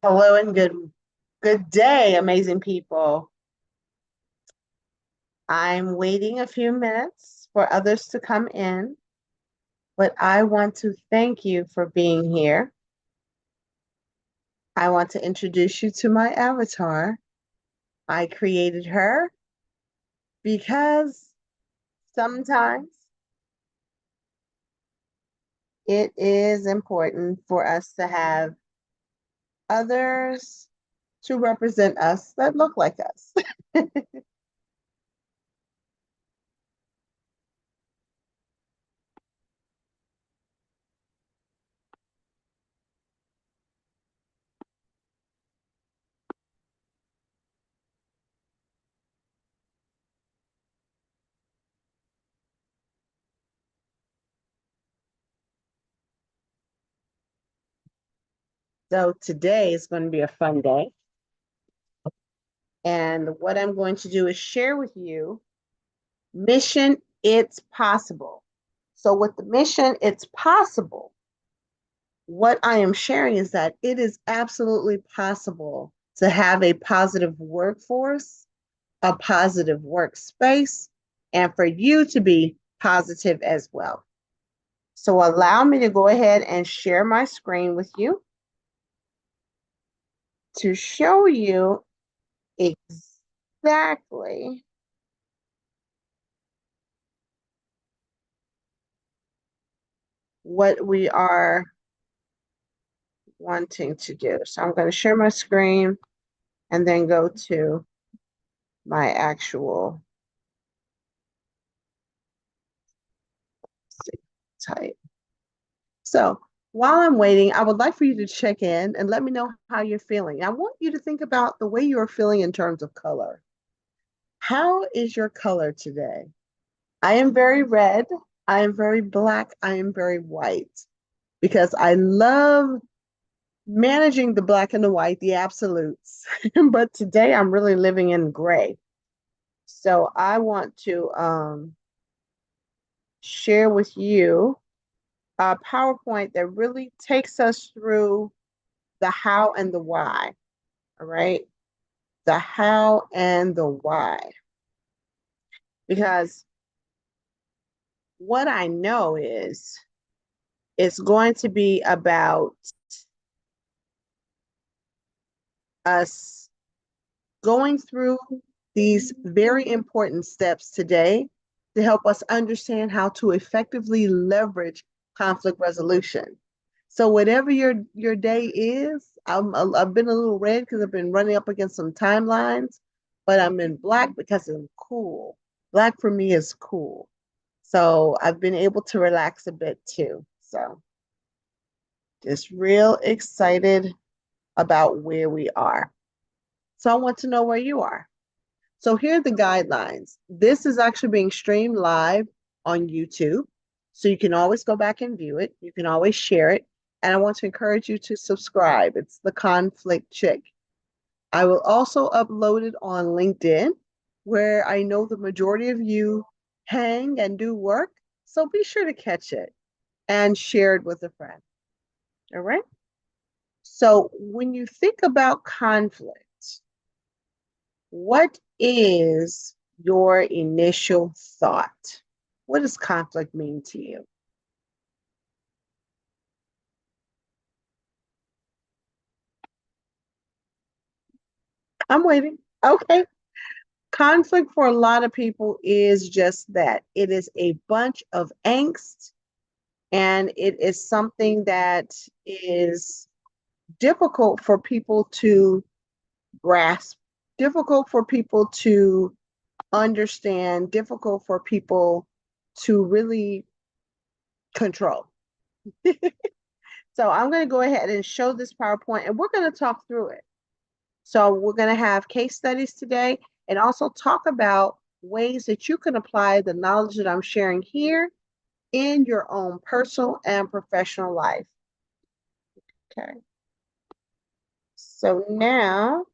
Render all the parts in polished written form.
Hello and good day, amazing people. I'm waiting a few minutes for others to come in, but I want to thank you for being here. I want to introduce you to my avatar. I created her because sometimes it is important for us to have others to represent us that look like us. So today is going to be a fun day. And what I'm going to do is share with you mission It's Possible. So, with the mission It's Possible, what I am sharing is that it is absolutely possible to have a positive workforce, a positive workspace, and for you to be positive as well. So, allow me to go ahead and share my screen with you to show you exactly what we are wanting to do. So I'm going to share my screen and then go to my actual type. So while I'm waiting, I would like for you to check in and let me know how you're feeling. I want you to think about the way you're feeling in terms of color. How is your color today? I am very red. I am very black. I am very white because I love managing the black and the white, the absolutes. But today I'm really living in gray. So I want to share with you a PowerPoint that really takes us through the how and the why. All right. The how and the why. Because what I know is it's going to be about us going through these very important steps today to help us understand how to effectively leverage conflict resolution. So whatever your day is, I've been a little red because I've been running up against some timelines, but I'm in black because I'm cool. Black for me is cool. So I've been able to relax a bit too. So just real excited about where we are. So I want to know where you are. So here are the guidelines. This is actually being streamed live on YouTube. So you can always go back and view it. You can always share it. And I want to encourage you to subscribe. It's the Conflict Chick. I will also upload it on LinkedIn, where I know the majority of you hang and do work. So be sure to catch it and share it with a friend. All right. So when you think about conflict, what is your initial thought? What does conflict mean to you? I'm waiting. Okay. Conflict for a lot of people is just that it is a bunch of angst, and it is something that is difficult for people to grasp, difficult for people to understand, difficult for people to really control. So I'm going to go ahead and show this PowerPoint and we're going to talk through it. So we're going to have case studies today and also talk about ways that you can apply the knowledge that I'm sharing here in your own personal and professional life. Okay. So now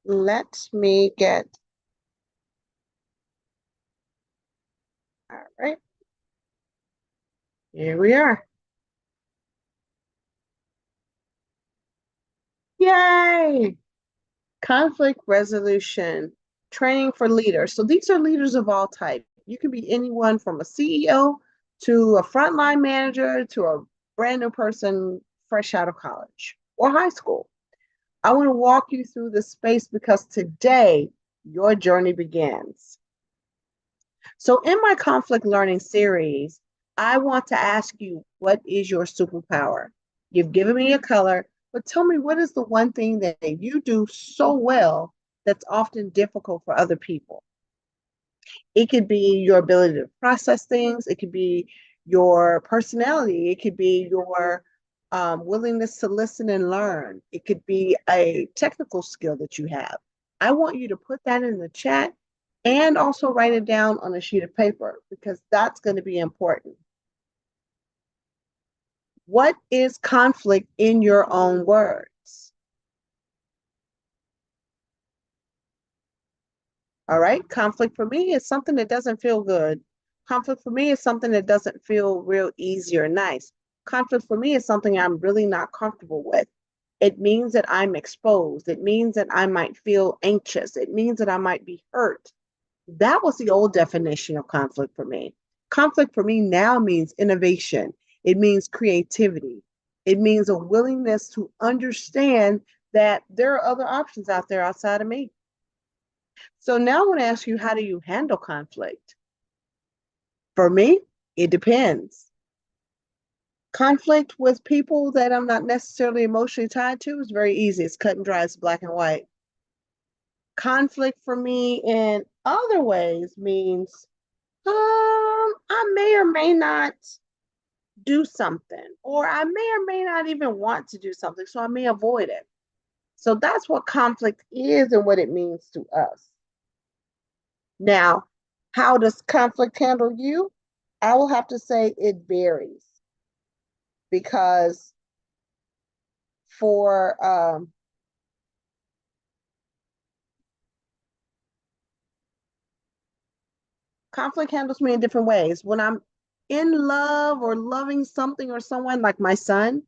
let me get, all right, here we are. Yay! Conflict resolution, training for leaders. So these are leaders of all types. You can be anyone from a CEO to a frontline manager to a brand new person fresh out of college or high school. I want to walk you through this space because today your journey begins. So, in my conflict learning series, I want to ask you, what is your superpower? You've given me a color, but tell me, what is the one thing that you do so well that's often difficult for other people? It could be your ability to process things, it could be your personality, it could be your willingness to listen and learn, it could be a technical skill that you have. I want you to put that in the chat and also write it down on a sheet of paper because that's going to be important. What is conflict in your own words? All right. Conflict for me is something that doesn't feel good. Conflict for me is something that doesn't feel real easy or nice. Conflict for me is something I'm really not comfortable with. It means that I'm exposed. It means that I might feel anxious. It means that I might be hurt. That was the old definition of conflict for me. Conflict for me now means innovation. It means creativity. It means a willingness to understand that there are other options out there outside of me. So now I want to ask you, how do you handle conflict? For me, it depends. Conflict with people that I'm not necessarily emotionally tied to is very easy. It's cut and dry, it's black and white. Conflict for me in other ways means I may or may not do something, or I may or may not even want to do something, so I may avoid it. So that's what conflict is and what it means to us. Now, how does conflict handle you? I will have to say it varies because for conflict handles me in different ways. When I'm in love or loving something or someone like my son,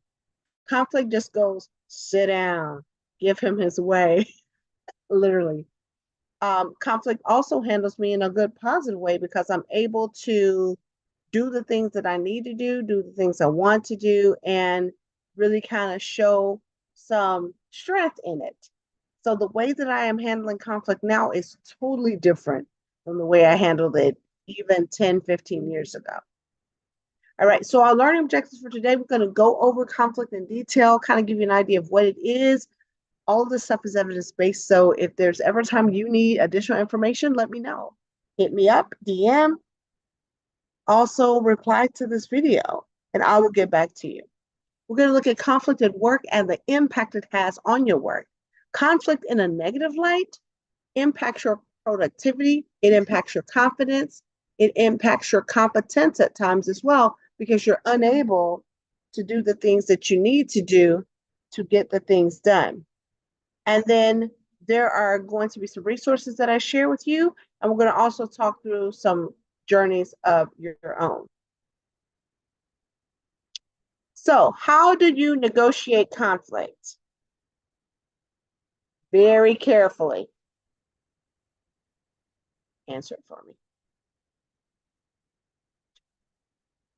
conflict just goes, sit down, give him his way, literally. Conflict also handles me in a good, positive way because I'm able to do the things that I need to do the things I want to do, and really kind of show some strength in it. So the way that I am handling conflict now is totally different from the way I handled it even 10, 15 years ago. All right, so our learning objectives for today, we're going to go over conflict in detail, kind of give you an idea of what it is. All of this stuff is evidence-based, so if there's ever time you need additional information, let me know. Hit me up, DM, also reply to this video, and I will get back to you. We're going to look at conflict at work and the impact it has on your work. Conflict in a negative light impacts your productivity, it impacts your confidence, it impacts your competence at times as well, because you're unable to do the things that you need to do to get the things done. And then there are going to be some resources that I share with you, and we're going to also talk through some journeys of your own. So, how do you negotiate conflict? Very carefully. Answer it for me.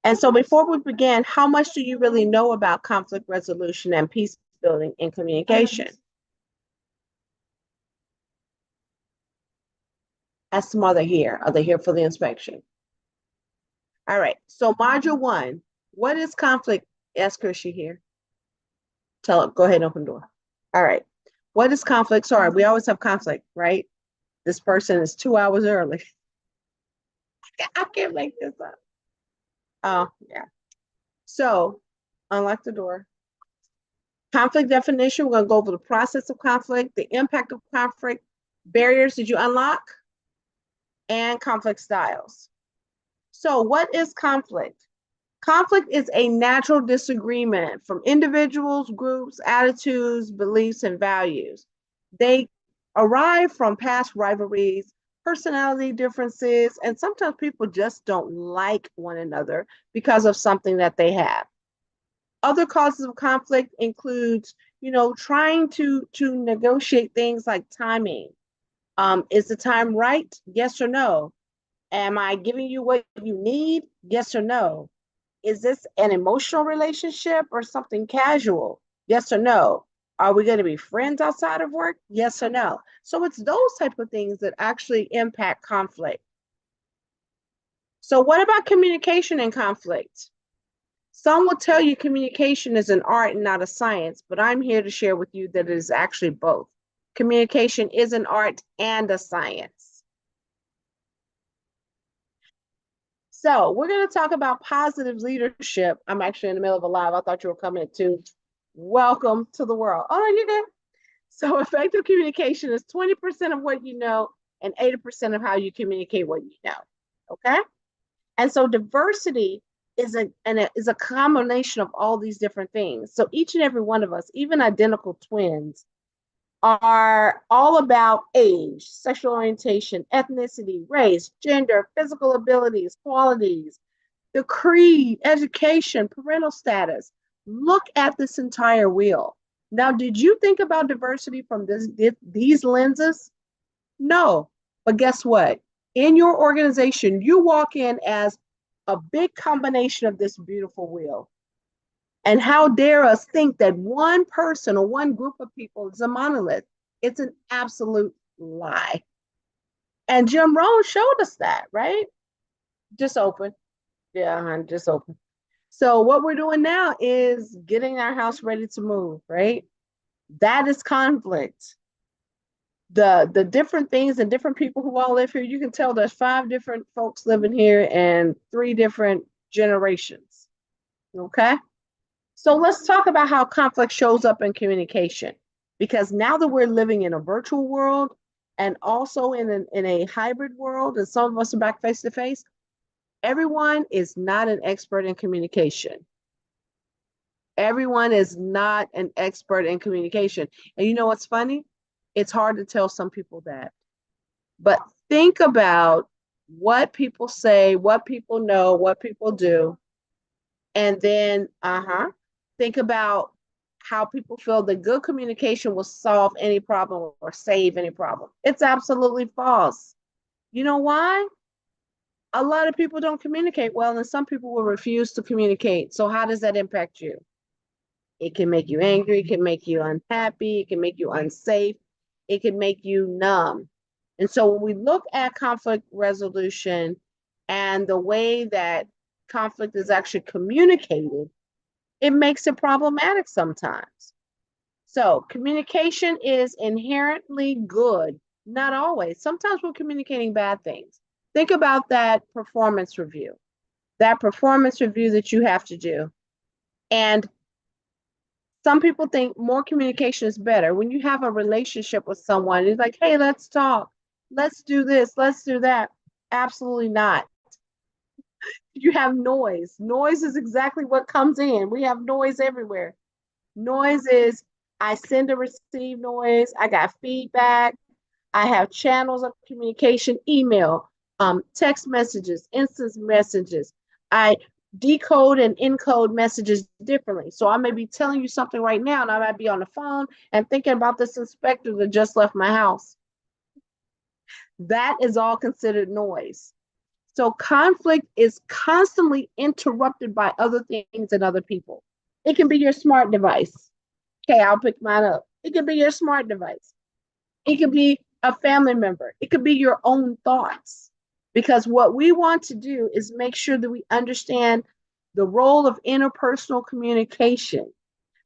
And so before we begin, how much do you really know about conflict resolution and peace building in communication? Ask them, are they here? Are they here for the inspection? All right, so module 1, what is conflict? Ask her, is she here? Tell her, go ahead and open the door. All right, what is conflict? Sorry, we always have conflict, right? This person is 2 hours early. I can't make this up. Oh, yeah. So, unlock the door. Conflict definition, we're going to go over the process of conflict, the impact of conflict, barriers did you unlock, and conflict styles. So what is conflict? Conflict is a natural disagreement from individuals, groups, attitudes, beliefs, and values. They arrive from past rivalries, personality differences, and sometimes people just don't like one another because of something that they have. Other causes of conflict includes trying to negotiate things like timing. Is the time right? Yes or no? Am I giving you what you need? Yes or no? Is this an emotional relationship or something casual? Yes or no? Are we going to be friends outside of work? Yes or no? So it's those type of things that actually impact conflict. So what about communication and conflict? Some will tell you communication is an art and not a science, but I'm here to share with you that it is actually both. Communication is an art and a science. So we're going to talk about positive leadership. I'm actually in the middle of a live. I thought you were coming to welcome to the world. Oh, no, you're good. So effective communication is 20% of what you know and 80% of how you communicate what you know. Okay. And so diversity is a combination of all these different things. So each and every one of us, even identical twins, are all about age, sexual orientation, ethnicity, race, gender, physical abilities, qualities, the creed, education, parental status. Look at this entire wheel. Now, did you think about diversity from these lenses? No. But guess what? In your organization, you walk in as a big combination of this beautiful wheel. And how dare us think that one person or one group of people is a monolith? It's an absolute lie. And Jim Rohn showed us that, right? Just open. Yeah, hon, just open. So what we're doing now is getting our house ready to move, right? That is conflict. The different things and different people who all live here, you can tell there's 5 different folks living here and 3 different generations. Okay? So let's talk about how conflict shows up in communication. Because now that we're living in a virtual world and also in a hybrid world, and some of us are back face to face, everyone is not an expert in communication. Everyone is not an expert in communication. And you know what's funny? It's hard to tell some people that. But think about what people say, what people know, what people do. And then, think about how people feel that good communication will solve any problem or save any problem. It's absolutely false. You know why? A lot of people don't communicate well, and some people will refuse to communicate. So, how does that impact you? It can make you angry, it can make you unhappy, it can make you unsafe, it can make you numb. And so when we look at conflict resolution and the way that conflict is actually communicated, it makes it problematic sometimes. So communication is inherently good, not always. Sometimes we're communicating bad things. Think about that performance review, that you have to do. And some people think more communication is better. When you have a relationship with someone, it's like, hey, let's talk. Let's do this. Let's do that. Absolutely not. You have noise. Noise is exactly what comes in. We have noise everywhere. Noise is I send and receive noise. I got feedback. I have channels of communication, email, text messages, instant messages. I decode and encode messages differently. So I may be telling you something right now, and I might be on the phone and thinking about this inspector that just left my house. That is all considered noise. So conflict is constantly interrupted by other things and other people. It can be your smart device. Okay, I'll pick mine up. It can be your smart device. It could be a family member. It could be your own thoughts. Because what we want to do is make sure that we understand the role of interpersonal communication,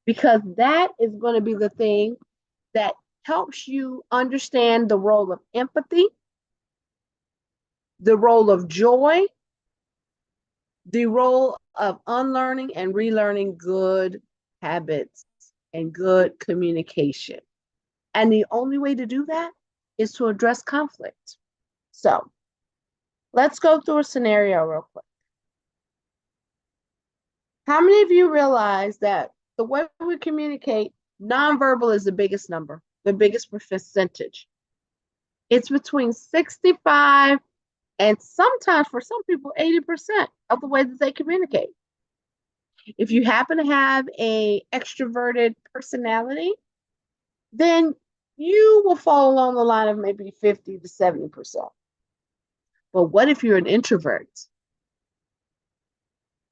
because that is going to be the thing that helps you understand the role of empathy, the role of joy, the role of unlearning and relearning good habits and good communication. And the only way to do that is to address conflict. So let's go through a scenario real quick. How many of you realize that the way we communicate, nonverbal is the biggest number, the biggest percentage? It's between 65 and sometimes for some people, 80% of the way that they communicate. If you happen to have a extroverted personality, then you will fall along the line of maybe 50 to 70%. But what if you're an introvert?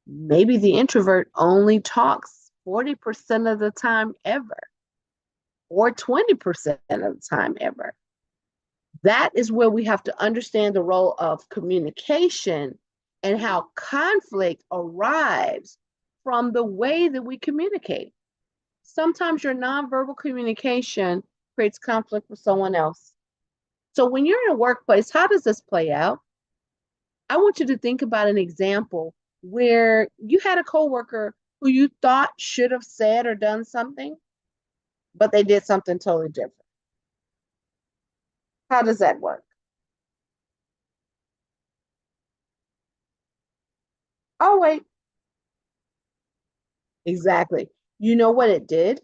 Maybe the introvert only talks 40% of the time ever, or 20% of the time ever. That is where we have to understand the role of communication and how conflict arrives from the way that we communicate. Sometimes your nonverbal communication creates conflict with someone else. So when you're in a workplace, how does this play out? I want you to think about an example where you had a coworker who you thought should have said or done something, but they did something totally different. How does that work? Oh, wait, exactly. You know what it did?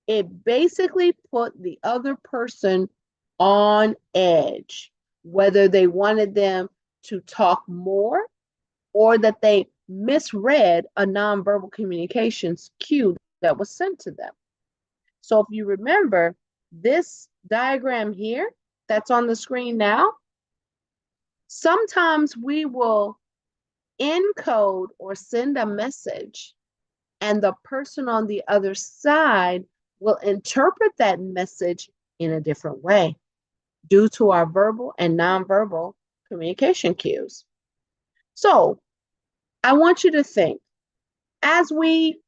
It basically put the other person on edge, whether they wanted them to talk more or that they misread a nonverbal communications cue that was sent to them. So if you remember this diagram here that's on the screen now, sometimes we will encode or send a message, and the person on the other side will interpret that message in a different way due to our verbal and nonverbal communication cues. So I want you to think as we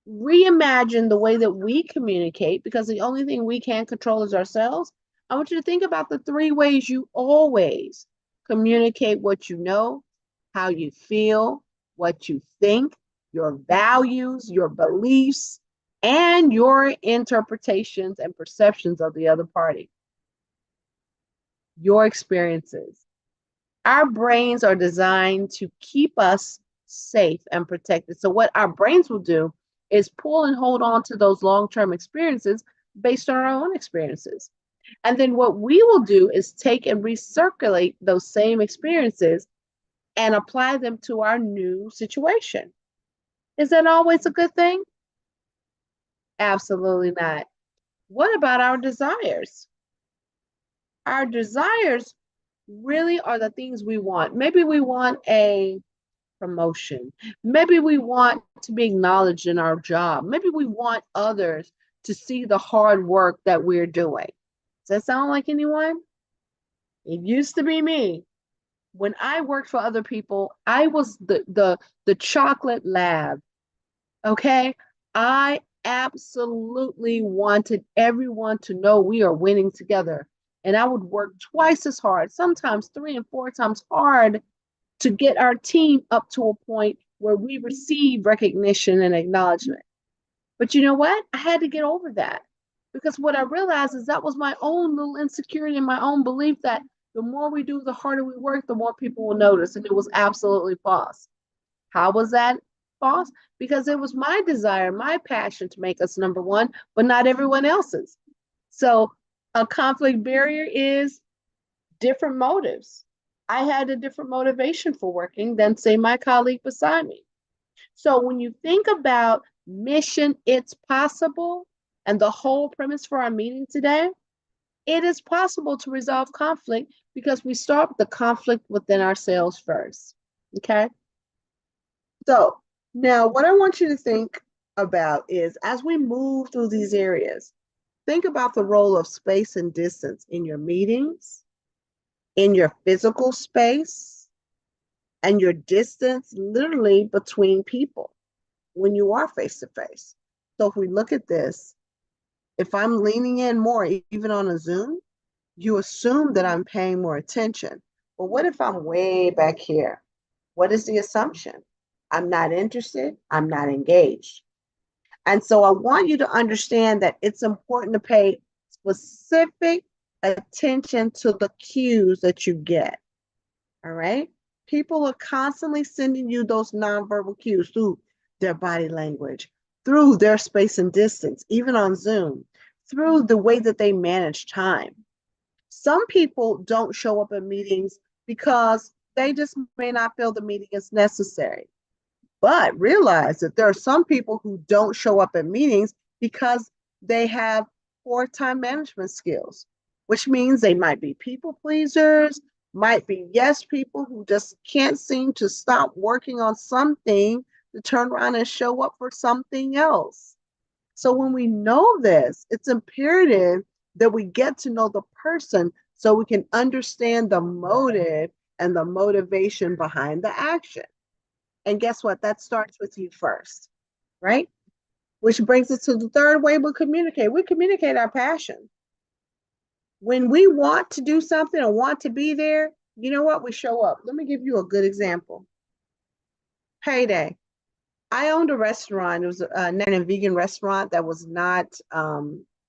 reimagine the way that we communicate, because the only thing we can control is ourselves. I want you to think about the three ways you always communicate what you know, how you feel, what you think, your values, your beliefs, and your interpretations and perceptions of the other party, your experiences. Our brains are designed to keep us safe and protected. So, what our brains will do is pull and hold on to those long term experiences based on our own experiences. And then what we will do is take and recirculate those same experiences and apply them to our new situation. Is that always a good thing? Absolutely not. What about our desires? Our desires really are the things we want. Maybe we want a promotion. Maybe we want to be acknowledged in our job. Maybe we want others to see the hard work that we're doing. Does that sound like anyone? It used to be me. When I worked for other people, I was the chocolate lab. Okay? I absolutely wanted everyone to know we are winning together. And I would work twice as hard, sometimes 3 and 4 times hard to get our team up to a point where we receive recognition and acknowledgement. But you know what? I had to get over that because what I realized is that was my own little insecurity and my own belief that the more we do, the harder we work, the more people will notice. And it was absolutely false. How was that false? Because it was my desire, my passion to make us number one, but not everyone else's. So a conflict barrier is different motives. I had a different motivation for working than, say, my colleague beside me. So when you think about mission, it's possible, and the whole premise for our meeting today, it is possible to resolve conflict because we start with the conflict within ourselves first. Okay. So now what I want you to think about is as we move through these areas, think about the role of space and distance in your meetings, in your physical space, and your distance literally between people when you are face to face. So if we look at this, if I'm leaning in more, even on a Zoom, you assume that I'm paying more attention. But what if I'm way back here? What is the assumption? I'm not interested, I'm not engaged. And so I want you to understand that it's important to pay specific attention to the cues that you get. All right. People are constantly sending you those nonverbal cues through their body language, through their space and distance, even on Zoom, through the way that they manage time. Some people don't show up at meetings because they just may not feel the meeting is necessary. But realize that there are some people who don't show up at meetings because they have poor time management skills, which means they might be people pleasers, might be yes people who just can't seem to stop working on something to turn around and show up for something else. So when we know this, it's imperative that we get to know the person so we can understand the motive and the motivation behind the action. And guess what? That starts with you first, right? Which brings us to the third way we communicate. We communicate our passion. When we want to do something or want to be there, you know what? We show up. Let me give you a good example. Payday. I owned a restaurant. It was a and vegan restaurant that was not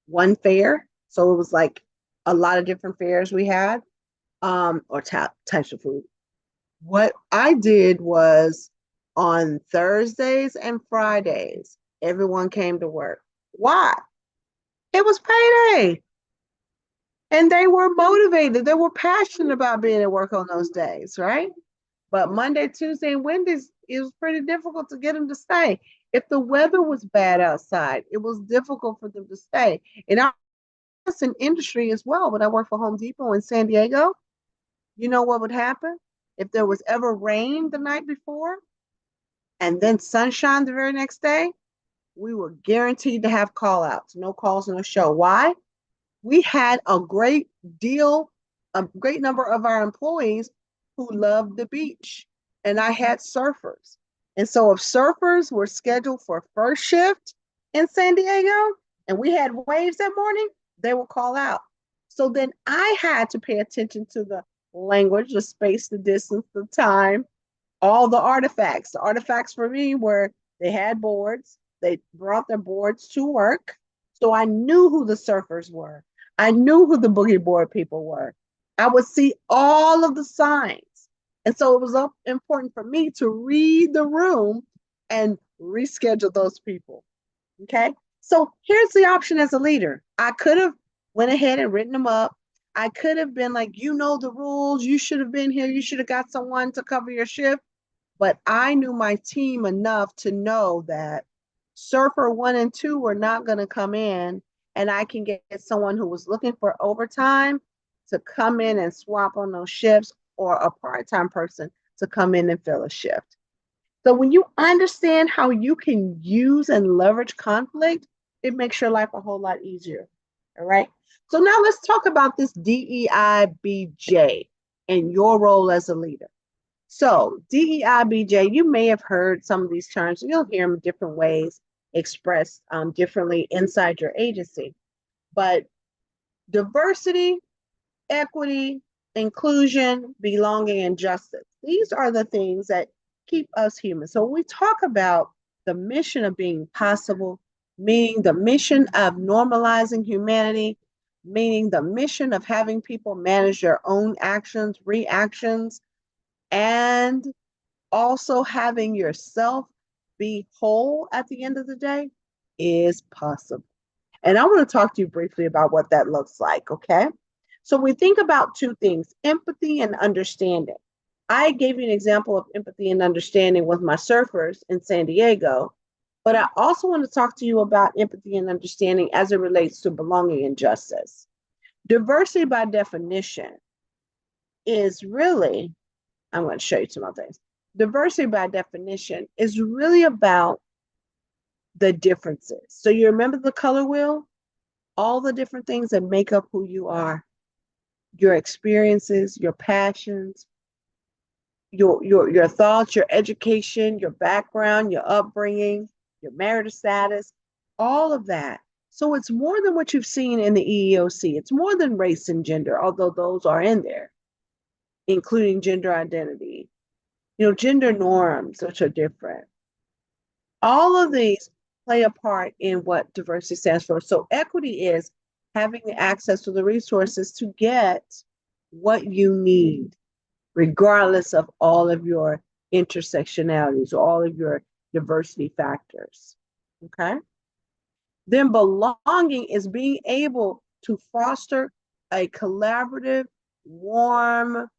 one fare. So it was like a lot of different fares we had, or types of food. What I did was on Thursdays and Fridays, everyone came to work. Why? It was payday. And they were motivated. They were passionate about being at work on those days, right? But Monday, Tuesday, and Wednesdays, it was pretty difficult to get them to stay. If the weather was bad outside, it was difficult for them to stay. And I was in industry as well. When I worked for Home Depot in San Diego, you know what would happen? If there was ever rain the night before and then sunshine the very next day, we were guaranteed to have call outs, no calls, no show. Why? We had a great number of our employees who loved the beach, and I had surfers. And so if surfers were scheduled for first shift in San Diego and we had waves that morning, they would call out. So then I had to pay attention to the language, the space, the distance, the time, all the artifacts. The artifacts for me were they had boards, they brought their boards to work. So I knew who the surfers were. I knew who the boogie board people were. I would see all of the signs. And so it was important for me to read the room and reschedule those people. Okay. So here's the option as a leader. I could have went ahead and written them up. I could have been like, you know the rules. You should have been here. You should have got someone to cover your shift. But I knew my team enough to know that surfer 1 and 2 were not going to come in, and I can get someone who was looking for overtime to come in and swap on those shifts, or a part-time person to come in and fill a shift. So when you understand how you can use and leverage conflict, it makes your life a whole lot easier. All right. So now let's talk about this DEIBJ and your role as a leader. So DEIBJ, you may have heard some of these terms. You'll hear them different ways expressed differently inside your agency. But diversity, equity, inclusion, belonging, and justice. These are the things that keep us human. So when we talk about the mission of being possible, meaning the mission of normalizing humanity, meaning the mission of having people manage their own actions, reactions, and also having yourself be whole at the end of the day is possible. And I want to talk to you briefly about what that looks like, okay? So we think about two things, empathy and understanding. I gave you an example of empathy and understanding with my surfers in San Diego, but I also want to talk to you about empathy and understanding as it relates to belonging and justice. Diversity by definition is really, I'm going to show you some other things. Diversity by definition is really about the differences. So you remember the color wheel? All the different things that make up who you are, your experiences, your passions, your thoughts, your education, your background, your upbringing, your marital status, all of that. So it's more than what you've seen in the EEOC. It's more than race and gender, although those are in there, including gender identity, gender norms, which are different. All of these play a part in what diversity stands for. So equity is having access to the resources to get what you need, regardless of all of your intersectionalities, or all of your diversity factors. Okay. Then belonging is being able to foster a collaborative, warm,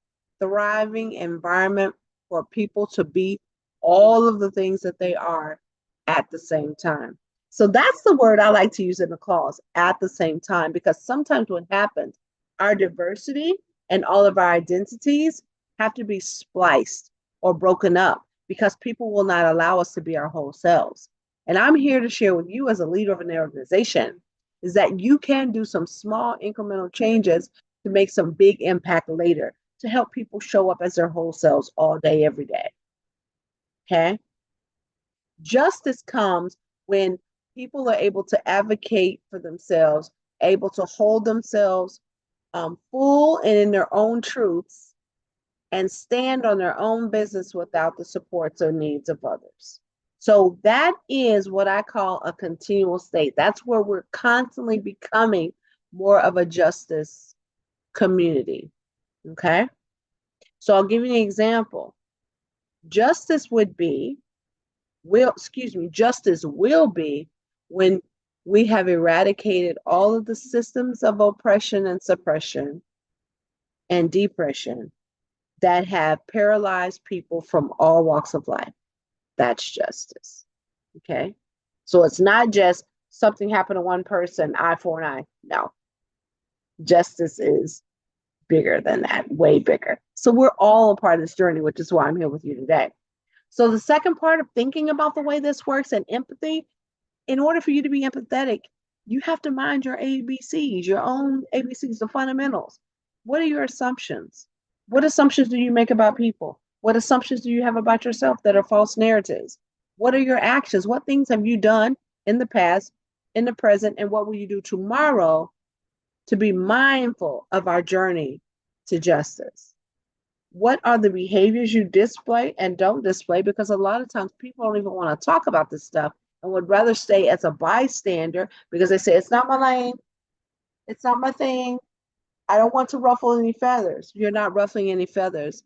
thriving environment for people to be all of the things that they are at the same time. So that's the word I like to use in the clause, at the same time, because sometimes what happens, our diversity and all of our identities have to be spliced or broken up because people will not allow us to be our whole selves. And I'm here to share with you as a leader of an organization is that you can do some small incremental changes to make some big impact later to help people show up as their whole selves all day, every day. Okay. Justice comes when people are able to advocate for themselves, able to hold themselves full and in their own truths, and stand on their own business without the supports or needs of others. So that is what I call a continual state. That's where we're constantly becoming more of a justice community. Okay. So I'll give you an example. Justice would be, justice will be when we have eradicated all of the systems of oppression and suppression and depression that have paralyzed people from all walks of life. That's justice. Okay. So it's not just something happened to one person, eye for an eye. No. Justice is bigger than that, way bigger. So we're all a part of this journey, which is why I'm here with you today. So the second part of thinking about the way this works and empathy, in order for you to be empathetic, you have to mind your ABCs, your own ABCs, the fundamentals. What are your assumptions? What assumptions do you make about people? What assumptions do you have about yourself that are false narratives? What are your actions? What things have you done in the past, in the present, and what will you do tomorrow to be mindful of our journey to justice? What are the behaviors you display and don't display? Because a lot of times people don't even want to talk about this stuff and would rather stay as a bystander because they say, it's not my lane, it's not my thing. I don't want to ruffle any feathers. You're not ruffling any feathers.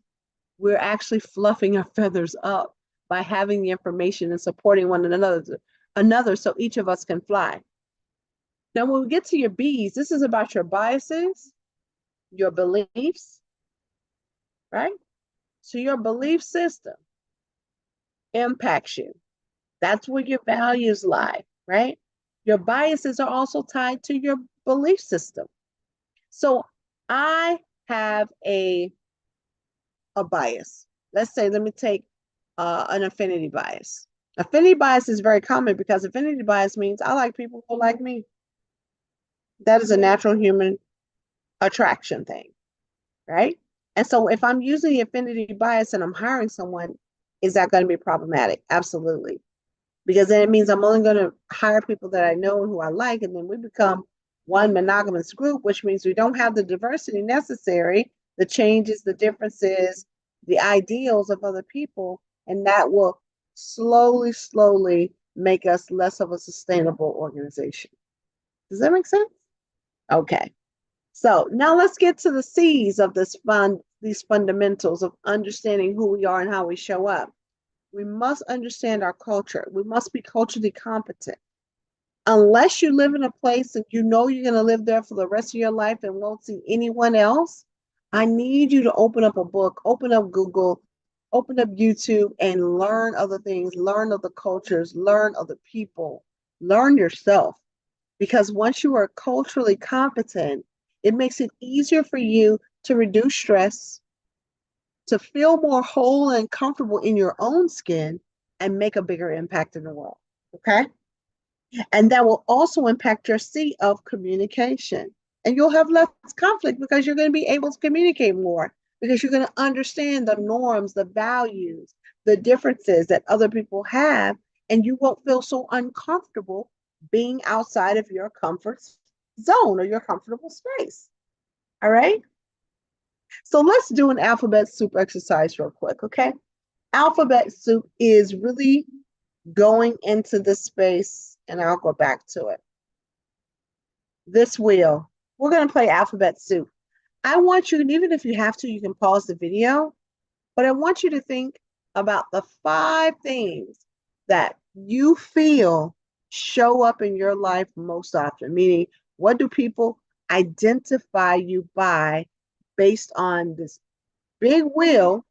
We're actually fluffing our feathers up by having the information and supporting one another so each of us can fly. Now, when we get to your B's, this is about your biases, your beliefs, right? So your belief system impacts you. That's where your values lie, right? Your biases are also tied to your belief system. So I have a bias. Let's say, let me take an affinity bias. Affinity bias is very common because affinity bias means I like people who like me. That is a natural human attraction thing, right? And so if I'm using the affinity bias and I'm hiring someone, is that going to be problematic? Absolutely. Because then it means I'm only going to hire people that I know and who I like, and then we become one monogamous group, which means we don't have the diversity necessary, the changes, the differences, the ideals of other people, and that will slowly make us less of a sustainable organization. Does that make sense? Okay. So now let's get to the C's of these fundamentals of understanding who we are and how we show up. We must understand our culture. We must be culturally competent. Unless you live in a place and you know you're going to live there for the rest of your life and won't see anyone else, I need you to open up a book, open up Google, open up YouTube, and learn other things, learn other cultures, learn other people, learn yourself. Because once you are culturally competent, it makes it easier for you to reduce stress, to feel more whole and comfortable in your own skin, and make a bigger impact in the world. Okay. And that will also impact your C of communication. And you'll have less conflict because you're going to be able to communicate more because you're going to understand the norms, the values, the differences that other people have. And you won't feel so uncomfortable being outside of your comfort zone or your comfortable space. All right. So let's do an alphabet soup exercise real quick. Okay. Alphabet soup is really going into this space, and I'll go back to it. This wheel, we're going to play alphabet soup. I want you, and even if you have to, you can pause the video, but I want you to think about the 5 things that you feel show up in your life most often, meaning what do people identify you by based on this big wheel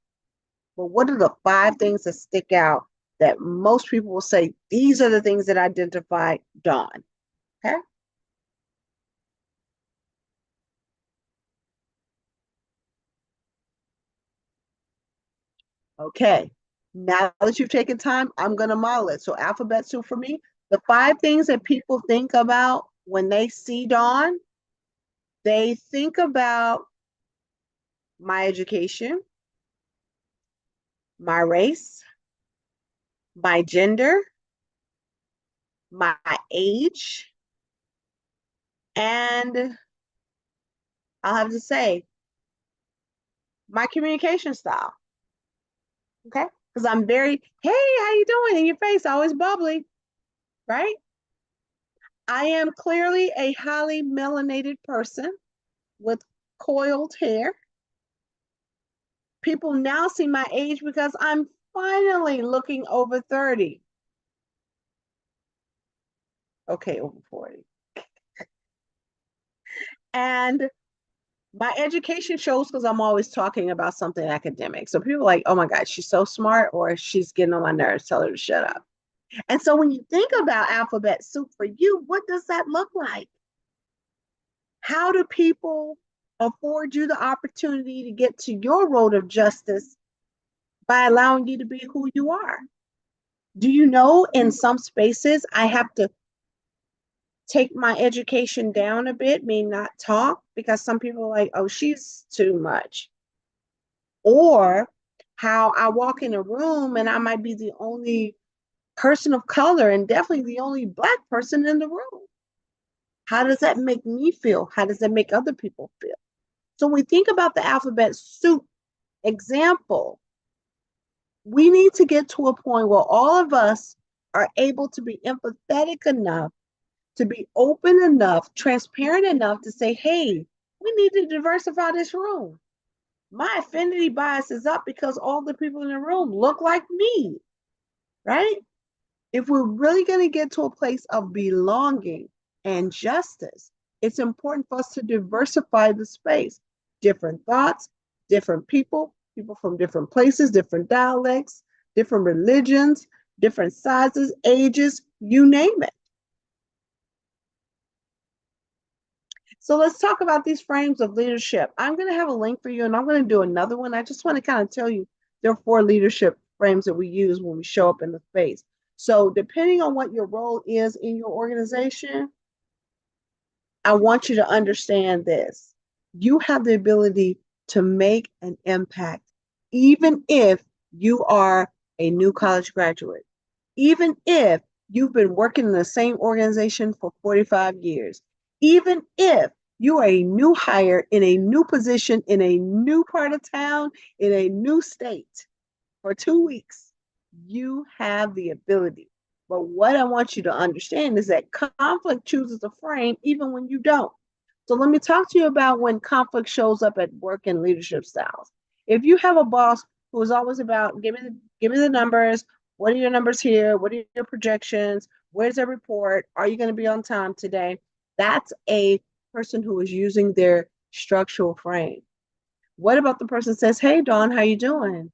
But what are the 5 things that stick out that most people will say, these are the things that identify Dawn? Okay. Okay. Now that you've taken time, I'm going to model it. So, alphabet soup for me, the 5 things that people think about when they see Dawn, they think about my education, my race, my gender, my age, and I'll have to say my communication style. Okay. Because I'm very, hey, how you doing? In your face, always bubbly, right? I am clearly a highly melanated person with coiled hair. People now see my age because I'm finally looking over 30. Okay, over 40. And my education shows because I'm always talking about something academic. So people are like, oh my God, she's so smart, or she's getting on my nerves. Tell her to shut up. And so when you think about alphabet soup for you, what does that look like? How do people afford you the opportunity to get to your road of justice by allowing you to be who you are? Do you know in some spaces I have to take my education down a bit, mean not talk, because some people are like, oh, she's too much. Or how I walk in a room and I might be the only person of color and definitely the only Black person in the room. How does that make me feel? How does that make other people feel? So when we think about the alphabet soup example, we need to get to a point where all of us are able to be empathetic enough, to be open enough, transparent enough to say, hey, we need to diversify this room. My affinity bias is up because all the people in the room look like me, right? If we're really going to get to a place of belonging and justice, it's important for us to diversify the space. Different thoughts, different people, people from different places, different dialects, different religions, different sizes, ages, you name it. So let's talk about these frames of leadership. I'm going to have a link for you and I'm going to do another one. I just want to kind of tell you there are 4 leadership frames that we use when we show up in the space. So depending on what your role is in your organization, I want you to understand this. You have the ability to make an impact, even if you are a new college graduate, even if you've been working in the same organization for 45 years, even if you are a new hire in a new position in a new part of town, in a new state for 2 weeks, you have the ability. But what I want you to understand is that conflict chooses a frame even when you don't. So let me talk to you about when conflict shows up at work and leadership styles. If you have a boss who is always about give me the numbers, what are your numbers here? What are your projections? Where's the report? Are you going to be on time today? That's a person who is using their structural frame. What about the person that says, hey, Dawn, how you doing?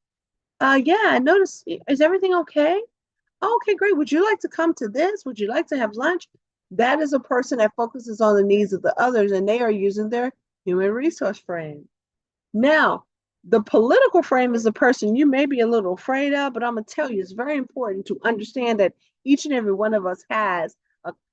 Yeah, I noticed. Is everything okay? Oh, okay, great. Would you like to come to this? Would you like to have lunch? That is a person that focuses on the needs of the others, and they are using their human resource frame. Now, the political frame is the person you may be a little afraid of, but I'm going to tell you, it's very important to understand that each and every one of us has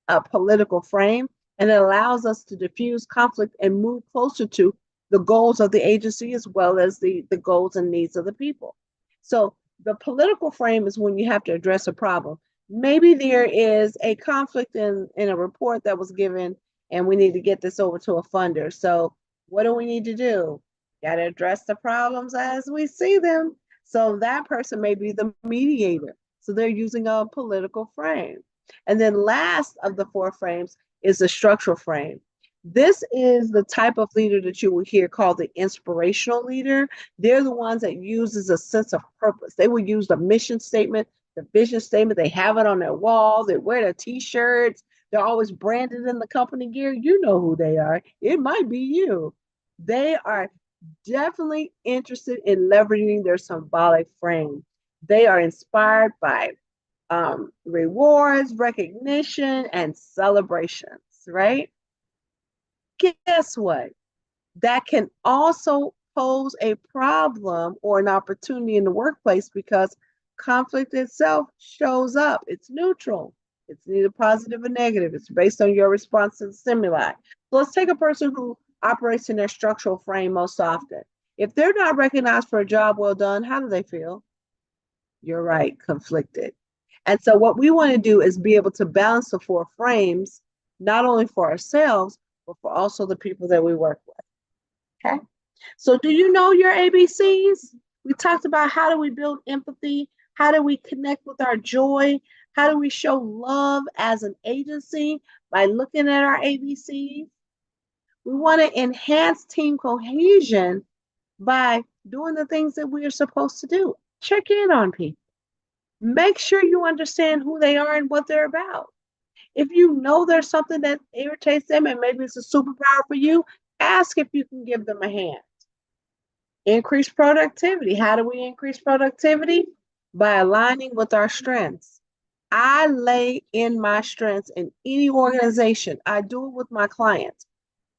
a political frame, and it allows us to diffuse conflict and move closer to the goals of the agency as well as the goals and needs of the people. So the political frame is when you have to address a problem. Maybe there is a conflict in a report that was given, and we need to get this over to a funder. So what do we need to do? Got to address the problems as we see them. So that person may be the mediator. So they're using a political frame. And then last of the 4 frames is the structural frame. This is the type of leader that you will hear called the inspirational leader. They're the ones that uses a sense of purpose. They will use the mission statement, the vision statement. They have it on their wall. They wear their t-shirts. They're always branded in the company gear. You know who they are. It might be you. They are definitely interested in leveraging their symbolic frame. They are inspired by rewards, recognition, and celebrations, right? Guess what? That can also pose a problem or an opportunity in the workplace because conflict itself shows up. It's neutral. It's neither positive or negative. It's based on your response to the stimuli. So let's take a person who operates in their structural frame most often. If they're not recognized for a job well done, how do they feel? You're right, conflicted. And so what we want to do is be able to balance the four frames, not only for ourselves, but for also the people that we work with. Okay. So do you know your ABCs? We talked about how do we build empathy? How do we connect with our joy? How do we show love as an agency by looking at our ABCs? We want to enhance team cohesion by doing the things that we are supposed to do. Check in on people. Make sure you understand who they are and what they're about. If you know there's something that irritates them and maybe it's a superpower for you, ask if you can give them a hand. Increase productivity. How do we increase productivity? By aligning with our strengths. I lay in my strengths in any organization. I do it with my clients.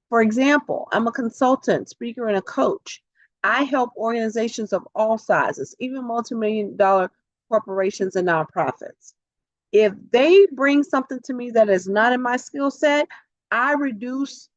For example, I'm a consultant, speaker, and a coach. I help organizations of all sizes, even multi-million-dollar corporations and nonprofits. If they bring something to me that is not in my skill set, I reduce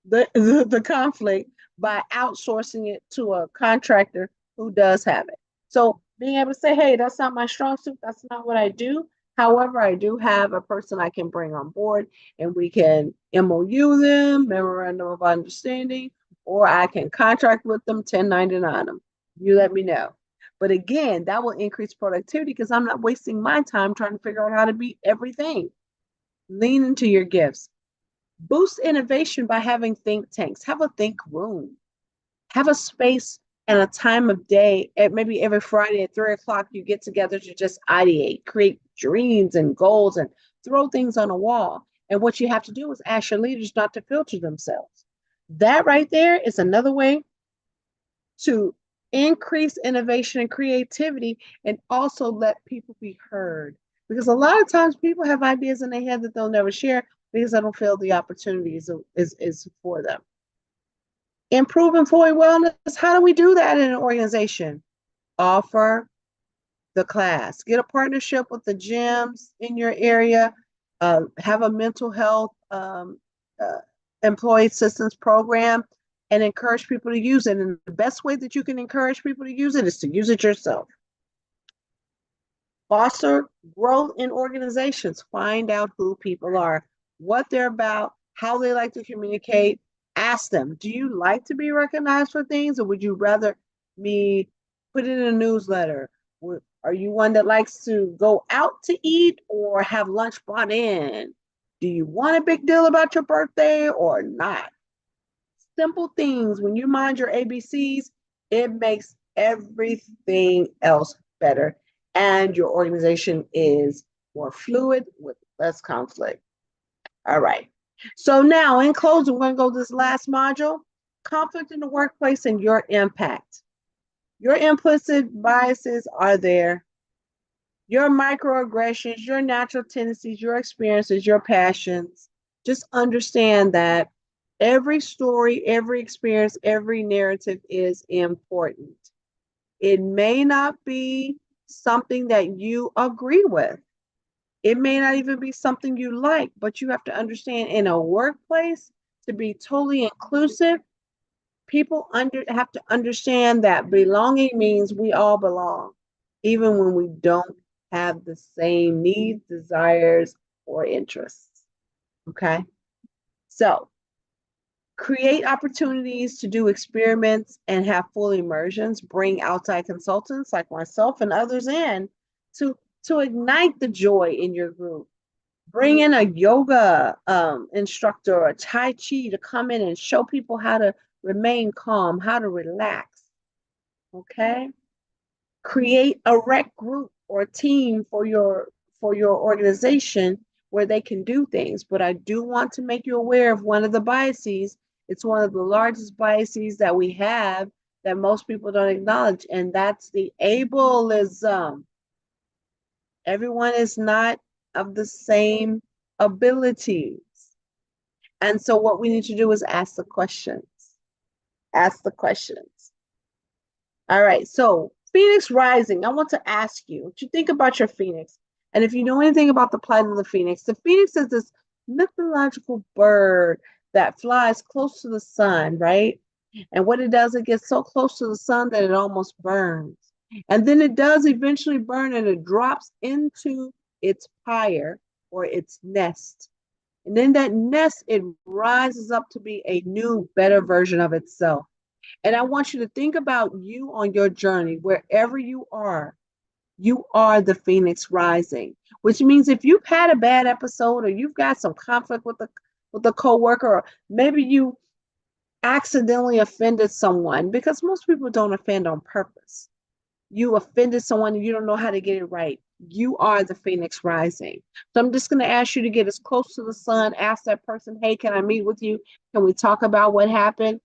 the conflict by outsourcing it to a contractor who does have it. So being able to say, hey, that's not my strong suit, that's not what I do. However, I do have a person I can bring on board and we can MOU them, memorandum of understanding, or I can contract with them, 1099 them. You let me know. But again, that will increase productivity because I'm not wasting my time trying to figure out how to be everything. Lean into your gifts. Boost innovation by having think tanks. Have a think room. Have a space and a time of day. Maybe every Friday at 3 o'clock, you get together to just ideate, create dreams and goals, and throw things on a wall. And what you have to do is ask your leaders not to filter themselves. That right there is another way to increase innovation and creativity and also let people be heard. Because a lot of times people have ideas in their head that they'll never share because I don't feel the opportunity is for them. Improve employee wellness. How do we do that in an organization? Offer the class. Get a partnership with the gyms in your area. Have a mental health uh, employee assistance program and encourage people to use it. And the best way that you can encourage people to use it is to use it yourself. Foster growth in organizations. Find out who people are, what they're about, how they like to communicate. Ask them, do you like to be recognized for things or would you rather me put it in a newsletter? Are you one that likes to go out to eat or have lunch brought in? Do you want a big deal about your birthday or not? Simple things. When you mind your ABCs, it makes everything else better. And your organization is more fluid with less conflict. All right. So now in closing, we're going to go to this last module, conflict in the workplace and your impact. Your implicit biases are there. Your microaggressions, your natural tendencies, your experiences, your passions. Just understand that every story, every experience, every narrative is important. It may not be something that you agree with. It may not even be something you like, but you have to understand in a workplace to be totally inclusive, people have to understand that belonging means we all belong, even when we don't have the same needs, desires, or interests. Okay. So create opportunities to do experiments and have full immersions, bring outside consultants like myself and others in to ignite the joy in your group. Bring in a yoga instructor or a Tai Chi to come in and show people how to remain calm, how to relax. Okay. Create a rec group or team for your organization where they can do things. But I do want to make you aware of one of the biases It's one of the largest biases that we have that most people don't acknowledge, and that's the ableism. Everyone is not of the same abilities. And so what we need to do is ask the questions. Ask the questions. All right. So Phoenix rising, I want to ask you what you think about your Phoenix. And if you know anything about the plight of the Phoenix is this mythological bird that flies close to the sun, right? And what it does, it gets so close to the sun that it almost burns. And then it does eventually burn and it drops into its pyre or its nest. And in that nest, it rises up to be a new, better version of itself. And I want you to think about you on your journey, wherever you are the Phoenix rising, which means if you've had a bad episode or you've got some conflict with a coworker, or maybe you accidentally offended someone, because most people don't offend on purpose. You offended someone and you don't know how to get it right. You are the Phoenix rising. So I'm just going to ask you to get as close to the sun. Ask that person, hey, can I meet with you? Can we talk about what happened?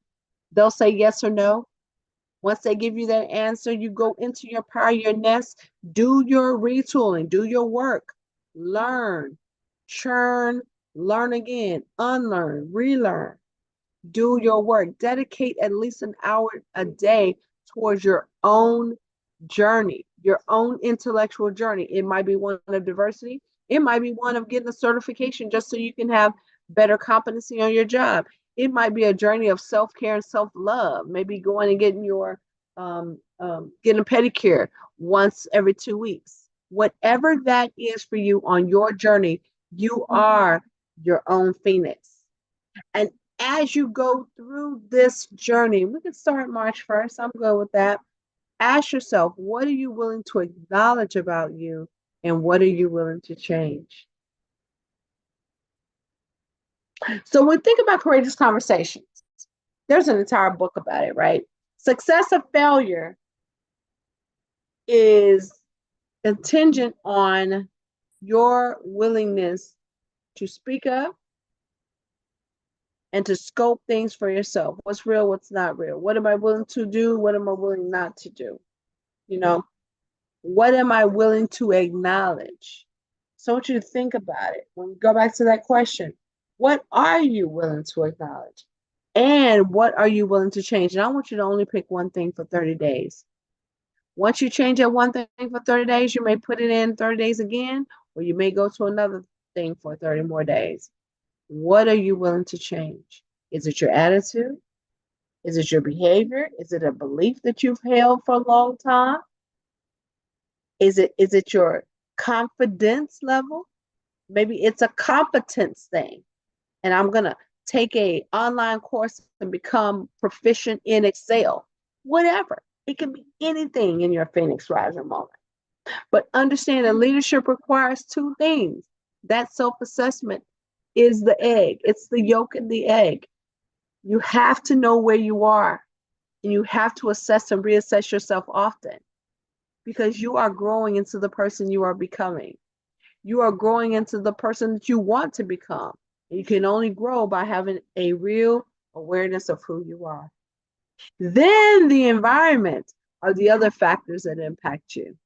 They'll say yes or no. Once they give you that answer, you go into your power, your nest, do your retooling, do your work, learn, churn, learn again, unlearn, relearn, do your work. Dedicate at least an hour a day towards your own journey, your own intellectual journey. It might be one of diversity. It might be one of getting a certification just so you can have better competency on your job. It might be a journey of self-care and self-love. Maybe going and getting your getting a pedicure once every 2 weeks. Whatever that is for you on your journey, you are your own Phoenix. And as you go through this journey, we can start March 1st. I'm good with that. Ask yourself, what are you willing to acknowledge about you and what are you willing to change? So when we think about courageous conversations, there's an entire book about it, right? Success or failure is contingent on your willingness to speak up and to scope things for yourself. What's real, what's not real? What am I willing to do? What am I willing not to do? You know, what am I willing to acknowledge? So I want you to think about it. When we go back to that question, what are you willing to acknowledge? And what are you willing to change? And I want you to only pick one thing for 30 days. Once you change that one thing for 30 days, you may put it in 30 days again, or you may go to another thing for 30 more days. What are you willing to change? Is it your attitude? Is it your behavior? Is it a belief that you've held for a long time? Is it your confidence level? Maybe it's a competence thing. And I'm going to take a online course and become proficient in Excel. Whatever. It can be anything in your Phoenix Rising moment. But understand that leadership requires two things. That self-assessment is the egg. It's the yolk and the egg. You have to know where you are, and you have to assess and reassess yourself often, because you are growing into the person you are becoming. You are growing into the person that you want to become. You can only grow by having a real awareness of who you are. Then the environment are the other factors that impact you.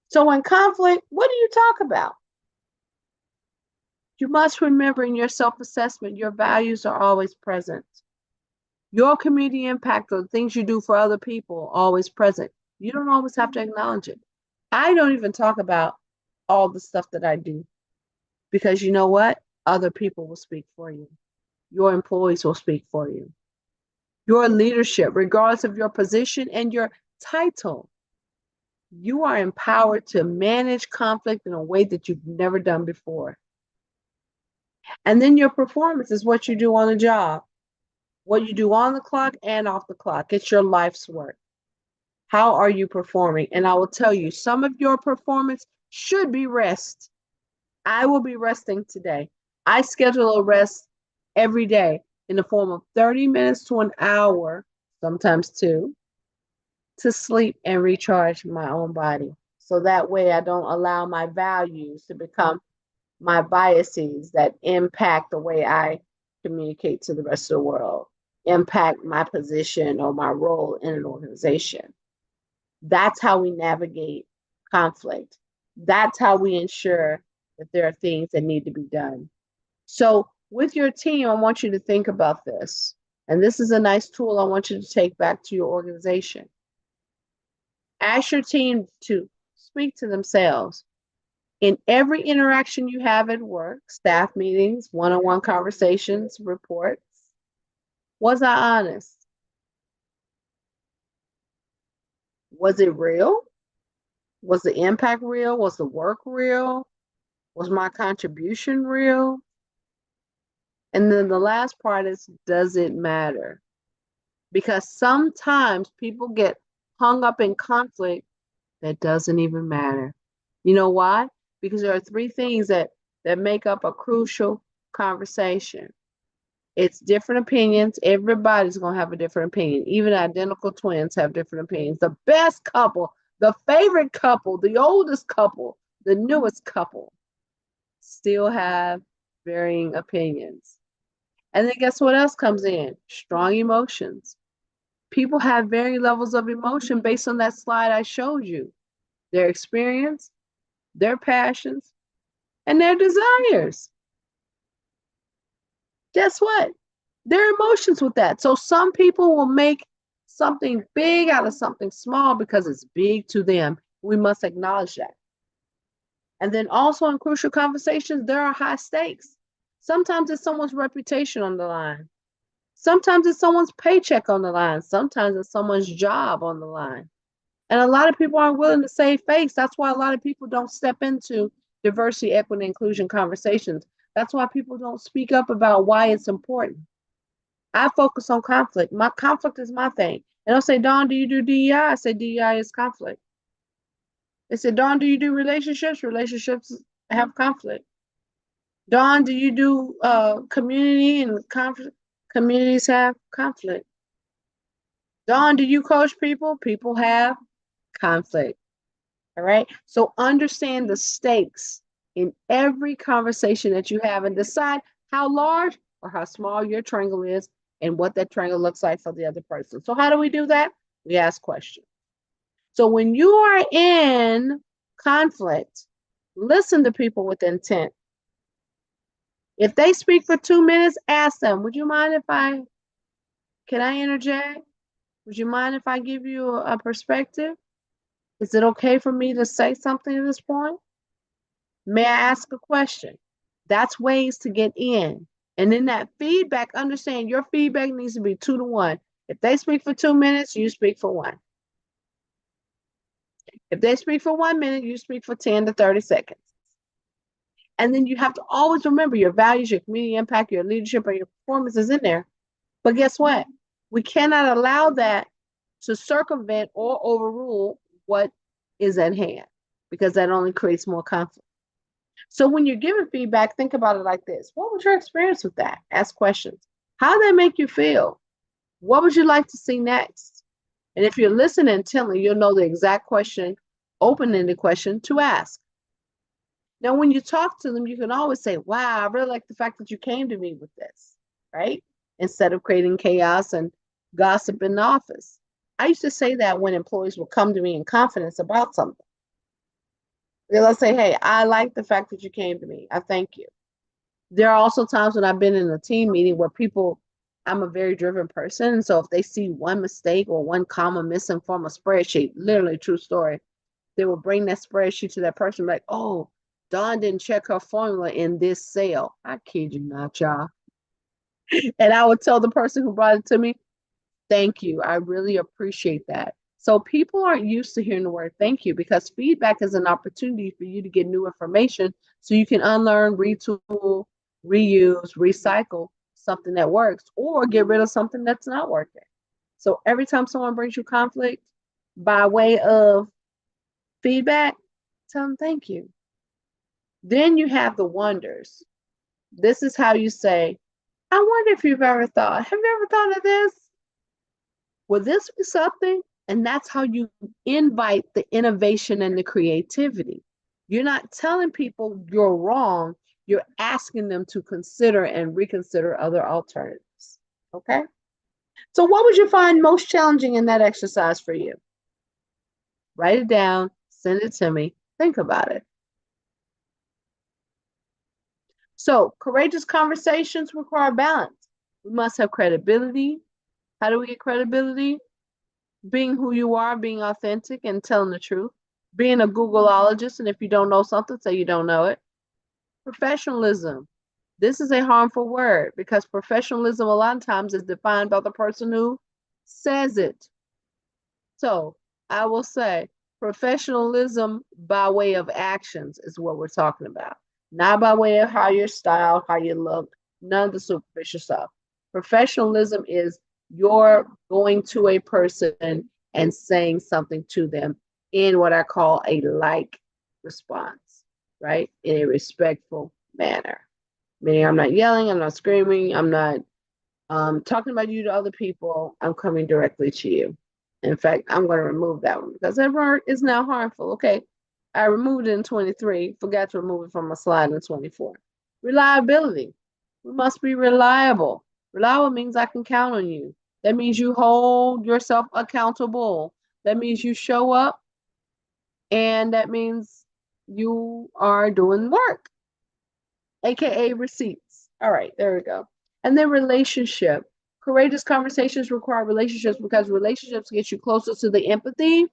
So in conflict, what do you talk about? You must remember in your self-assessment, your values are always present. Your community impact or the things you do for other people always present. You don't always have to acknowledge it. I don't even talk about all the stuff that I do, because you know what? Other people will speak for you. Your employees will speak for you. Your leadership, regardless of your position and your title, you are empowered to manage conflict in a way that you've never done before. And then your performance is what you do on the job, what you do on the clock and off the clock. It's your life's work. How are you performing? And I will tell you, some of your performance should be rest. I will be resting today. I schedule a rest every day in the form of 30 minutes to an hour, sometimes two, to sleep and recharge my own body. So that way I don't allow my values to become my biases that impact the way I communicate to the rest of the world, impact my position or my role in an organization. That's how we navigate conflict. That's how we ensure that there are things that need to be done. So, with your team, I want you to think about this. And this is a nice tool I want you to take back to your organization. Ask your team to speak to themselves. In every interaction you have at work, staff meetings, one-on-one conversations, reports, was I honest? Was it real? Was the impact real? Was the work real? Was my contribution real? And then the last part is, does it matter? Because sometimes people get hung up in conflict that doesn't even matter. You know why? Because there are three things that make up a crucial conversation. It's different opinions. Everybody's going to have a different opinion. Even identical twins have different opinions. The best couple, the favorite couple, the oldest couple, the newest couple still have varying opinions. And then guess what else comes in? Strong emotions. People have varying levels of emotion based on that slide I showed you. Their experience, their passions, and their desires. Guess what? There are emotions with that. So some people will make something big out of something small because it's big to them. We must acknowledge that. And then also in crucial conversations, there are high stakes. Sometimes it's someone's reputation on the line. Sometimes it's someone's paycheck on the line. Sometimes it's someone's job on the line. And a lot of people aren't willing to save face. That's why a lot of people don't step into diversity, equity, inclusion conversations. That's why people don't speak up about why it's important. I focus on conflict. My conflict is my thing. And they'll say, Dawn, do you do DEI? I say, DEI is conflict. They said, Dawn, do you do relationships? Relationships have conflict. Dawn, do you do community and conflict? Communities have conflict. Dawn, do you coach people? People have conflict. All right. So understand the stakes in every conversation that you have and decide how large or how small your triangle is and what that triangle looks like for the other person. So how do we do that? We ask questions. So when you are in conflict, listen to people with intent. If they speak for 2 minutes, ask them, would you mind if can I interject? Would you mind if I give you a perspective? Is it okay for me to say something at this point? May I ask a question? That's ways to get in. And then that feedback, understand your feedback needs to be 2 to 1. If they speak for 2 minutes, you speak for 1. If they speak for 1 minute, you speak for 10 to 30 seconds. And then you have to always remember your values, your community impact, your leadership, and your performance is in there. But guess what? We cannot allow that to circumvent or overrule what is at hand, because that only creates more conflict. So when you're giving feedback, think about it like this. What was your experience with that? Ask questions. How did that make you feel? What would you like to see next? And if you're listening intently, you'll know the exact question, open-ended question to ask. Now, when you talk to them, you can always say, wow, I really like the fact that you came to me with this, right? Instead of creating chaos and gossip in the office. I used to say that when employees would come to me in confidence about something. They'll say, hey, I like the fact that you came to me. I thank you. There are also times when I've been in a team meeting where I'm a very driven person. And so if they see one mistake or one comma missing from a spreadsheet, literally true story, they will bring that spreadsheet to that person like, oh, Dawn didn't check her formula in this cell. I kid you not, y'all. And I would tell the person who brought it to me, thank you. I really appreciate that. So people aren't used to hearing the word thank you, because feedback is an opportunity for you to get new information so you can unlearn, retool, reuse, recycle something that works, or get rid of something that's not working. So every time someone brings you conflict by way of feedback, tell them thank you. Then you have the wonders. This is how you say, I wonder if you've ever thought, have you ever thought of this? Would this be something? And that's how you invite the innovation and the creativity. You're not telling people you're wrong. You're asking them to consider and reconsider other alternatives. Okay? So, what would you find most challenging in that exercise for you? Write it down, send it to me, think about it. So, courageous conversations require balance. We must have credibility. How do we get credibility? Being who you are, being authentic and telling the truth. Being a Googleologist, and if you don't know something, say you don't know it. Professionalism. This is a harmful word because professionalism a lot of times is defined by the person who says it. So I will say professionalism by way of actions is what we're talking about, not by way of how you're styled, how you look, none of the superficial stuff. Professionalism is you're going to a person and saying something to them in what I call a like response, right? In a respectful manner. Meaning I'm not yelling, I'm not screaming, I'm not talking about you to other people, I'm coming directly to you. In fact, I'm going to remove that one because that word is now harmful. Okay. I removed it in 23, forgot to remove it from my slide in 24. Reliability. We must be reliable. Reliable means I can count on you. That means you hold yourself accountable. That means you show up, and that means you are doing work, aka receipts. All right, there we go. And then relationship. Courageous conversations require relationships because relationships get you closer to the empathy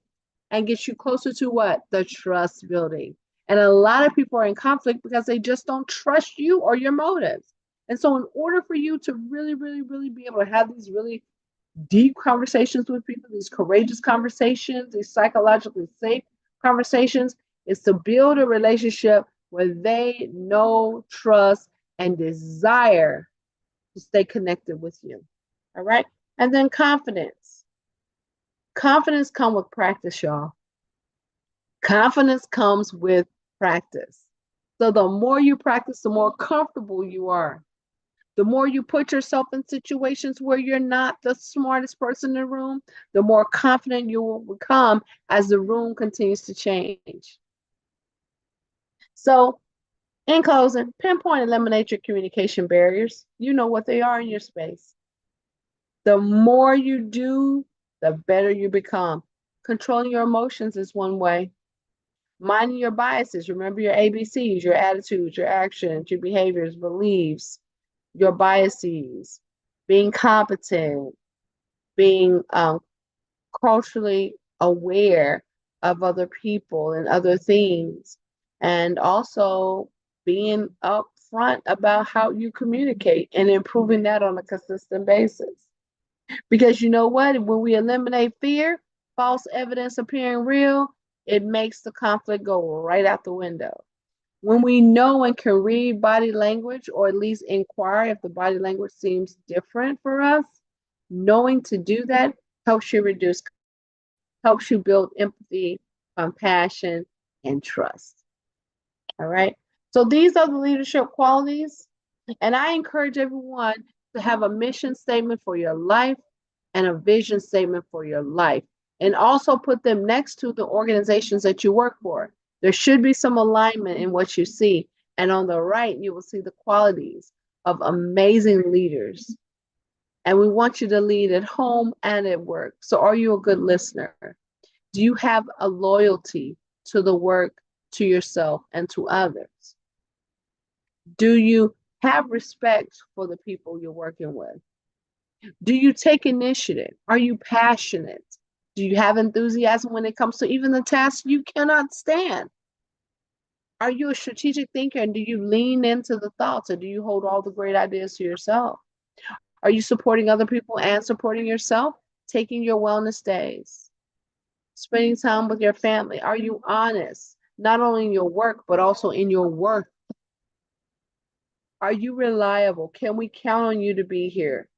and get you closer to what? The trust building. And a lot of people are in conflict because they just don't trust you or your motives. And so, in order for you to really, really, really be able to have these really deep conversations with people, these courageous conversations, these psychologically safe conversations, is to build a relationship where they know, trust, and desire to stay connected with you. All right. And then confidence. Confidence comes with practice, y'all. Confidence comes with practice. So the more you practice, the more comfortable you are. The more you put yourself in situations where you're not the smartest person in the room, the more confident you will become as the room continues to change. So, in closing, pinpoint and eliminate your communication barriers. You know what they are in your space. The more you do, the better you become. Controlling your emotions is one way. Minding your biases. Remember your ABCs, your attitudes, your actions, your behaviors, beliefs, your biases. Being competent, being culturally aware of other people and other things, and also being upfront about how you communicate and improving that on a consistent basis. Because you know what? When we eliminate fear, false evidence appearing real, it makes the conflict go right out the window. When we know and can read body language, or at least inquire if the body language seems different for us, knowing to do that helps you reduce, helps you build empathy, compassion, and trust. All right. So these are the leadership qualities. And I encourage everyone to have a mission statement for your life and a vision statement for your life. And also put them next to the organizations that you work for. There should be some alignment in what you see. And on the right, you will see the qualities of amazing leaders. And we want you to lead at home and at work. So, are you a good listener? Do you have a loyalty to the work, to yourself, and to others? Do you have respect for the people you're working with? Do you take initiative? Are you passionate? Do you have enthusiasm when it comes to even the tasks you cannot stand? Are you a strategic thinker and do you lean into the thoughts, or do you hold all the great ideas to yourself? Are you supporting other people and supporting yourself? Taking your wellness days, spending time with your family. Are you honest, not only in your work, but also in your worth? Are you reliable? Can we count on you to be here?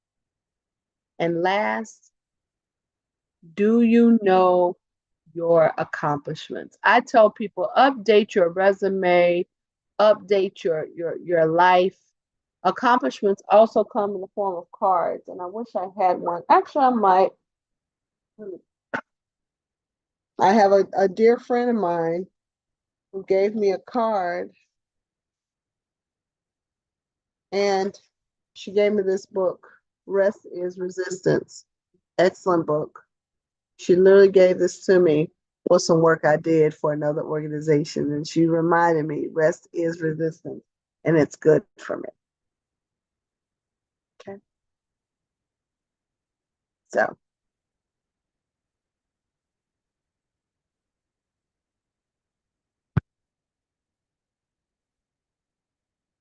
And last, do you know your accomplishments? I tell people, update your resume, update your life. Accomplishments also come in the form of cards, and I wish I had one. Actually, I might. I have a dear friend of mine who gave me a card And she gave me this book, Rest is Resistance. Excellent book. She literally gave this to me for some work I did for another organization. And she reminded me, rest is resistance, and it's good for me. Okay.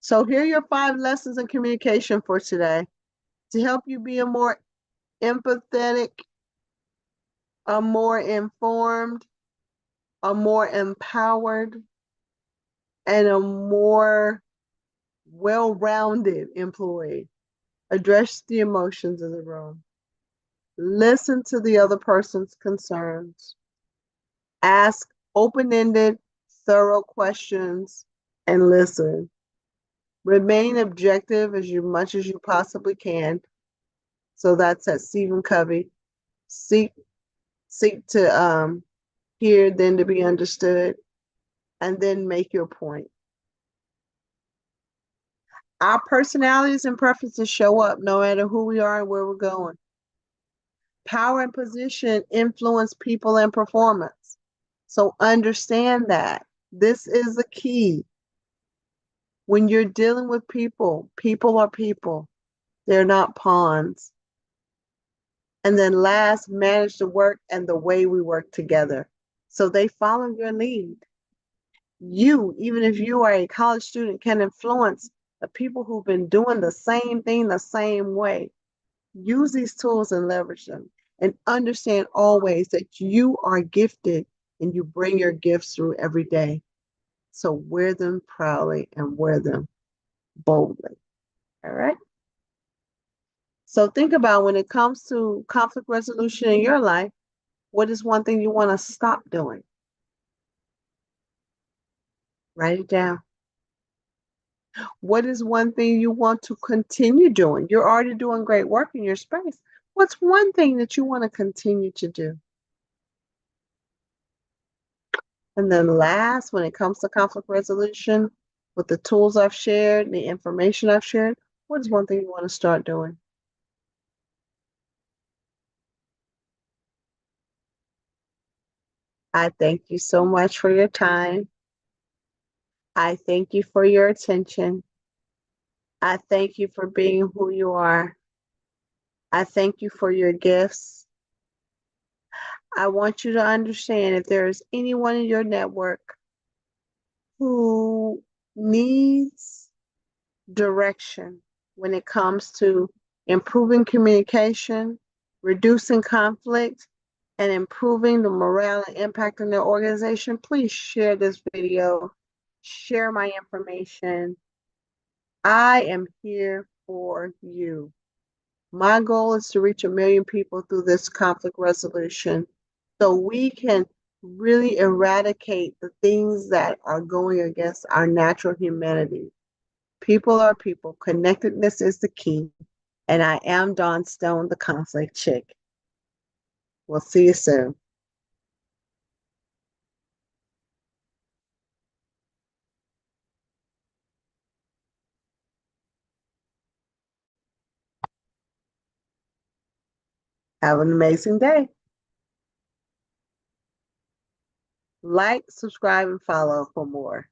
So here are your 5 lessons in communication for today to help you be a more empathetic, a more informed, a more empowered, and a more well-rounded employee. Address the emotions in the room. Listen to the other person's concerns. Ask open-ended, thorough questions and listen. Remain objective as much as you possibly can. So that's at Stephen Covey. Seek to hear, then to be understood, and then make your point. Our personalities and preferences show up no matter who we are and where we're going. Power and position influence people and performance. So understand that. This is the key. When you're dealing with people, people are people. They're not pawns. And then last, manage the work and the way we work together. So they follow your lead. You, even if you are a college student, can influence the people who've been doing the same thing the same way. Use these tools and leverage them. And understand always that you are gifted and you bring your gifts through every day. So wear them proudly and wear them boldly. All right. So think about when it comes to conflict resolution in your life, what is one thing you want to stop doing? Write it down. What is one thing you want to continue doing? You're already doing great work in your space. What's one thing that you want to continue to do? And then last, when it comes to conflict resolution, with the tools I've shared, the information I've shared, what is one thing you want to start doing? I thank you so much for your time. I thank you for your attention. I thank you for being who you are. I thank you for your gifts. I want you to understand if there is anyone in your network who needs direction when it comes to improving communication, reducing conflict, and improving the morale and impact in their organization, please share this video, share my information. I am here for you. My goal is to reach 1 million people through this conflict resolution so we can really eradicate the things that are going against our natural humanity. People are people. Connectedness is the key. And I am Dawn Stone, the conflict chick. We'll see you soon. Have an amazing day. Like, subscribe, and follow for more.